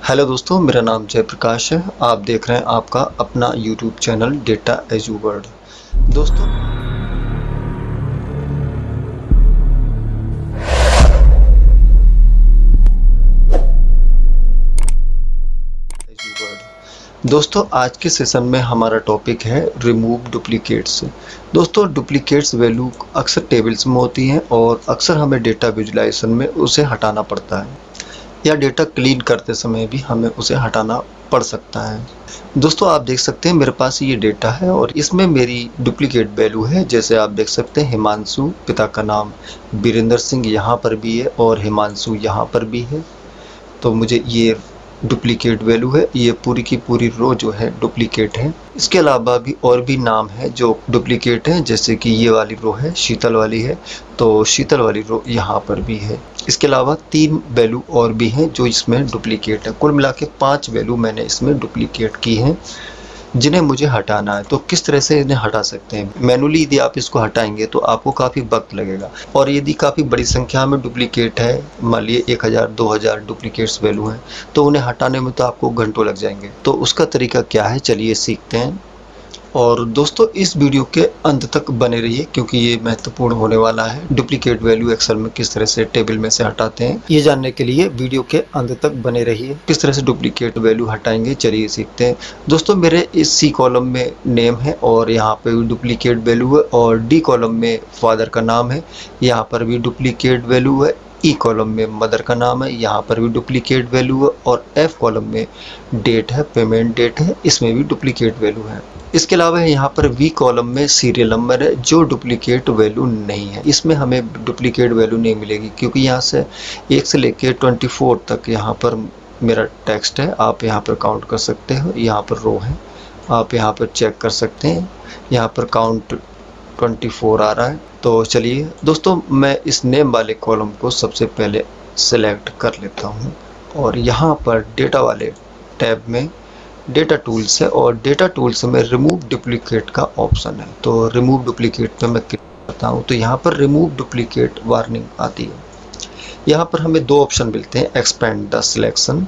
Hello दोस्तों, मेरा नाम जयप्रकाश है। आप देख रहे हैं आपका अपना YouTube channel data as you world. दोस्तों दोस्तों आज के सेशन में हमारा टॉपिक है रिमूव डुप्लीकेट्स। दोस्तों डुप्लीकेट्स वैल्यू अक्सर टेबल्स में होती हैं और अक्सर हमें डेटा विजुलाइजेशन में उसे हटाना पड़ता है या डेटा क्लीन करते समय भी हमें उसे हटाना पड़ सकता है। दोस्तों आप देख सकते हैं मेरे पास ये डेटा है और इसमें मेरी डुप्लीकेट वैल्यू है। जैसे आप देख सकते हैं हिमांशु, पिता का नाम वीरेंद्र सिंह यहाँ पर भी है और हिमांशु यहाँ पर भी है। तो मुझे ये डुप्लीकेट वैल्यू है, ये पूरी की पूरी रो जो है डुप्लीकेट है। इसके अलावा भी और भी नाम है जो डुप्लीकेट हैं, जैसे कि ये वाली रो है शीतल वाली है, तो शीतल वाली रो यहाँ पर भी है। इसके अलावा 3 वैल्यू और भी हैं जो इसमें डुप्लीकेट है। कुल मिला के 5 वैल्यू मैंने इसमें डुप्लीकेट की हैं जिन्हें मुझे हटाना है। तो किस तरह से इन्हें हटा सकते हैं? मैनुअली यदि आप इसको हटाएंगे तो आपको काफ़ी वक्त लगेगा, और यदि काफ़ी बड़ी संख्या में डुप्लीकेट है, मान लिए 1000 2000 डुप्लीकेट्स वैल्यू हैं, तो उन्हें हटाने में तो आपको घंटों लग जाएंगे। तो उसका तरीका क्या है, चलिए सीखते हैं। और दोस्तों इस वीडियो के अंत तक बने रहिए क्योंकि ये महत्वपूर्ण होने वाला है। डुप्लीकेट वैल्यू एक्सेल में किस तरह से टेबल में से हटाते हैं, ये जानने के लिए वीडियो के अंत तक बने रहिए। किस तरह से डुप्लीकेट वैल्यू हटाएंगे, चलिए सीखते हैं। दोस्तों मेरे इस सी कॉलम में नेम है और यहाँ पे भी डुप्लीकेट वैल्यू है, और डी कॉलम में फादर का नाम है, यहाँ पर भी डुप्लीकेट वैल्यू है। ई कॉलम में मदर का नाम है, यहाँ पर भी डुप्लीकेट वैल्यू है, और एफ कॉलम में डेट है, पेमेंट डेट है, इसमें भी डुप्लीकेट वैल्यू है। इसके अलावा यहाँ पर वी कॉलम में सीरियल नंबर है जो डुप्लीकेट वैल्यू नहीं है। इसमें हमें डुप्लीकेट वैल्यू नहीं मिलेगी क्योंकि यहाँ से 1 से लेकर 24 तक यहाँ पर मेरा टेक्स्ट है। आप यहाँ पर काउंट कर सकते हो, यहाँ पर रो है, आप यहाँ पर चेक कर सकते हैं, यहाँ पर काउंट 24 आ रहा है। तो चलिए दोस्तों मैं इस नेम वाले कॉलम को सबसे पहले सेलेक्ट कर लेता हूँ, और यहाँ पर डेटा वाले टैब में डेटा टूल्स है, और डेटा टूल्स में रिमूव डुप्लीकेट का ऑप्शन है। तो रिमूव डुप्लीकेट पे मैं क्लिक करता हूँ तो यहाँ पर रिमूव डुप्लीकेट वार्निंग आती है। यहाँ पर हमें 2 ऑप्शन मिलते हैं, एक्सपेंड द सिलेक्शन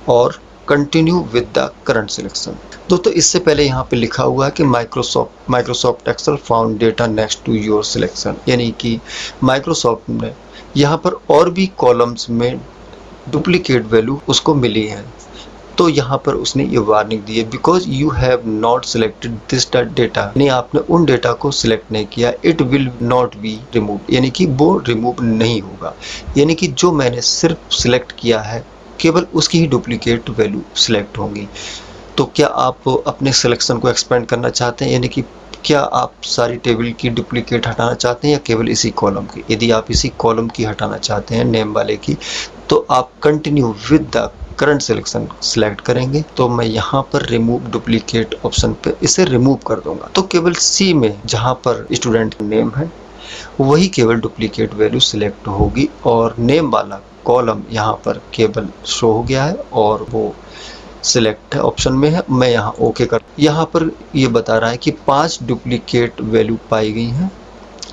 और continue with the current selection. दोस्तों इससे पहले यहाँ पे लिखा हुआ है कि Microsoft Excel found data next to your selection, यानी कि माइक्रोसॉफ्ट ने यहाँ पर और भी कॉलम्स में डुप्लीकेट वैल्यू उसको मिली है। तो यहाँ पर उसने ये वार्निंग दी है, because you have not selected this data, यानी आपने उन डेटा को सिलेक्ट नहीं किया, it will not be remove, यानी कि वो रिमूव नहीं होगा। यानी कि जो मैंने सिर्फ सिलेक्ट किया है केवल उसकी ही डुप्लीकेट वैल्यू सिलेक्ट होंगी। तो क्या आप अपने सिलेक्शन को एक्सपेंड करना चाहते हैं, यानी कि क्या आप सारी टेबल की डुप्लीकेट हटाना चाहते हैं या केवल इसी कॉलम की? यदि आप इसी कॉलम की हटाना चाहते हैं नेम वाले की, तो आप continue with the current selection select करेंगे। तो मैं यहाँ पर रिमूव डुप्लीकेट ऑप्शन पे इसे रिमूव कर दूंगा। तो केवल सी में जहाँ पर स्टूडेंट नेम है वही केवल डुप्लीकेट वैल्यू सिलेक्ट होगी, और नेम वाला कॉलम यहाँ पर केवल शो हो गया है और वो सिलेक्ट है ऑप्शन में है। मैं यहाँ ओके कर, यहाँ पर ये बता रहा है कि 5 डुप्लीकेट वैल्यू पाई गई हैं,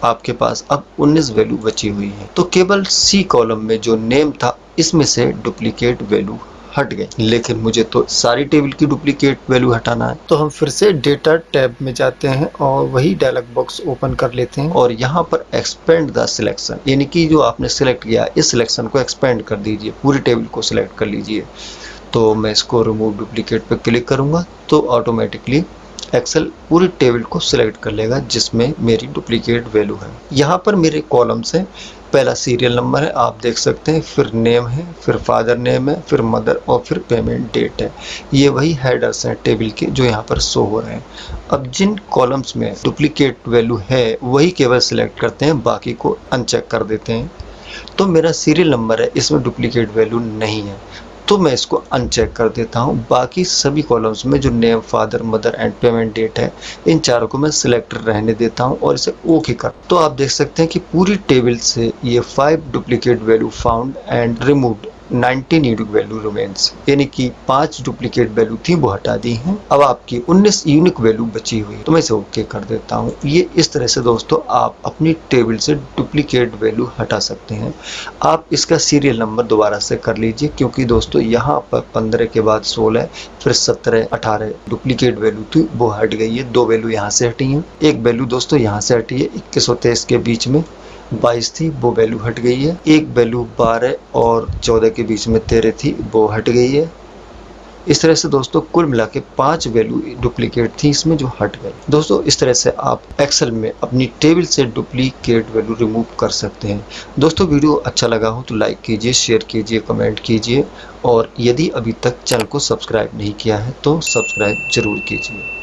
आपके पास अब 19 वैल्यू बची हुई है। तो केवल सी कॉलम में जो नेम था इसमें से डुप्लीकेट वैल्यू हट गए, लेकिन मुझे तो सारी टेबल की डुप्लीकेट वैल्यू हटाना है। तो हम फिर से डेटा टैब में जाते हैं और वही डायलॉग बॉक्स ओपन कर लेते हैं, और यहाँ पर एक्सपेंड द सिलेक्शन, यानी कि जो आपने सिलेक्ट किया इस सिलेक्शन को एक्सपेंड कर दीजिए, पूरी टेबल को सिलेक्ट कर लीजिए। तो मैं इसको रिमूव डुप्लीकेट पे क्लिक करूंगा तो ऑटोमेटिकली एक्सेल पूरी टेबल को सिलेक्ट कर लेगा जिसमें मेरी डुप्लीकेट वैल्यू है। यहाँ पर मेरे कॉलम से पहला सीरियल नंबर है, आप देख सकते हैं, फिर नेम है, फिर फादर नेम है, फिर मदर, और फिर पेमेंट डेट है। ये वही हेडर्स हैं टेबल के जो यहाँ पर शो हो रहे हैं। अब जिन कॉलम्स में डुप्लीकेट वैल्यू है वही केवल सिलेक्ट करते हैं, बाकी को अनचेक कर देते हैं। तो मेरा सीरियल नंबर है, इसमें डुप्लीकेट वैल्यू नहीं है, तो मैं इसको अनचेक कर देता हूँ। बाकी सभी कॉलम्स में जो name, father, mother and payment date है, इन चारों को मैं सिलेक्ट रहने देता हूँ और इसे ओके कर। तो आप देख सकते हैं कि पूरी टेबल से ये 5 duplicate value found and removed 19 unique value remains, यानी कि 5 डुप्लीकेट वैल्यू थी वो हटा दी हैं। अब आपकी 19 यूनिक वैल्यू बची हुई है, तो मैं इसे ओके कर देता हूँ। ये इस तरह से दोस्तों आप अपनी टेबल से डुप्लीकेट वैल्यू हटा सकते हैं। आप इसका सीरियल नंबर दोबारा से कर लीजिए, क्योंकि दोस्तों यहाँ पर 15 के बाद 16 फिर 17 18 डुप्लीकेट वैल्यू थी वो हट गई है। 2 वैल्यू यहाँ से हटी हैं, एक वैल्यू दोस्तों यहाँ से हटी है 21 और 23 के बीच में 22 थी वो वैल्यू हट गई है। एक वैल्यू 12 और 14 के बीच में 13 थी वो हट गई है। इस तरह से दोस्तों कुल मिला के 5 वैल्यू डुप्लीकेट थी इसमें जो हट गई। दोस्तों इस तरह से आप एक्सेल में अपनी टेबल से डुप्लीकेट वैल्यू रिमूव कर सकते हैं। दोस्तों वीडियो अच्छा लगा हो तो लाइक कीजिए, शेयर कीजिए, कमेंट कीजिए और यदि अभी तक चैनल को सब्सक्राइब नहीं किया है तो सब्सक्राइब जरूर कीजिए।